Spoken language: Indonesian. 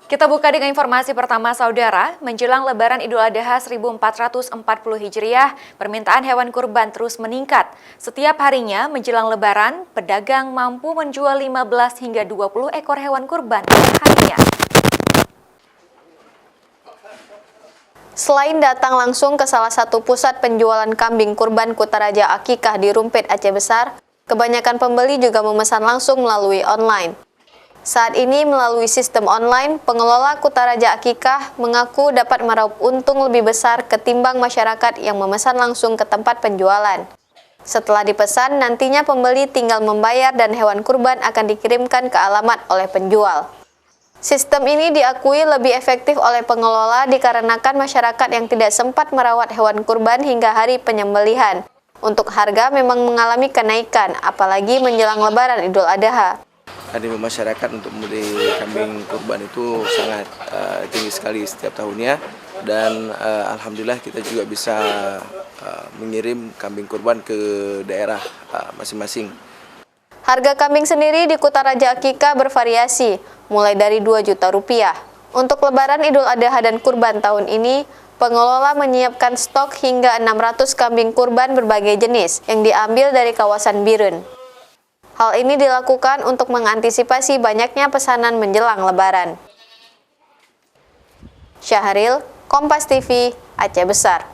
Kita buka dengan informasi pertama, saudara. Menjelang Lebaran Idul Adha 1440 Hijriah, permintaan hewan kurban terus meningkat. Setiap harinya menjelang Lebaran, pedagang mampu menjual 15 hingga 20 ekor hewan kurban per harinya. Selain datang langsung ke salah satu pusat penjualan kambing kurban Kutaraja Akikah di Rumpit, Aceh Besar, kebanyakan pembeli juga memesan langsung melalui online. Saat ini melalui sistem online, pengelola Kutaraja Akikah mengaku dapat meraup untung lebih besar ketimbang masyarakat yang memesan langsung ke tempat penjualan. Setelah dipesan, nantinya pembeli tinggal membayar dan hewan kurban akan dikirimkan ke alamat oleh penjual. Sistem ini diakui lebih efektif oleh pengelola dikarenakan masyarakat yang tidak sempat merawat hewan kurban hingga hari penyembelihan. Untuk harga memang mengalami kenaikan, apalagi menjelang Lebaran Idul Adha. Animo masyarakat untuk membeli kambing kurban itu sangat tinggi sekali setiap tahunnya, dan alhamdulillah kita juga bisa mengirim kambing kurban ke daerah masing-masing. Harga kambing sendiri di Kutaraja Akikah bervariasi, mulai dari 2 juta rupiah. Untuk Lebaran Idul Adha dan Kurban tahun ini, pengelola menyiapkan stok hingga 600 kambing kurban berbagai jenis yang diambil dari kawasan Birun. Hal ini dilakukan untuk mengantisipasi banyaknya pesanan menjelang Lebaran. Syahril, Kompas TV, Aceh Besar.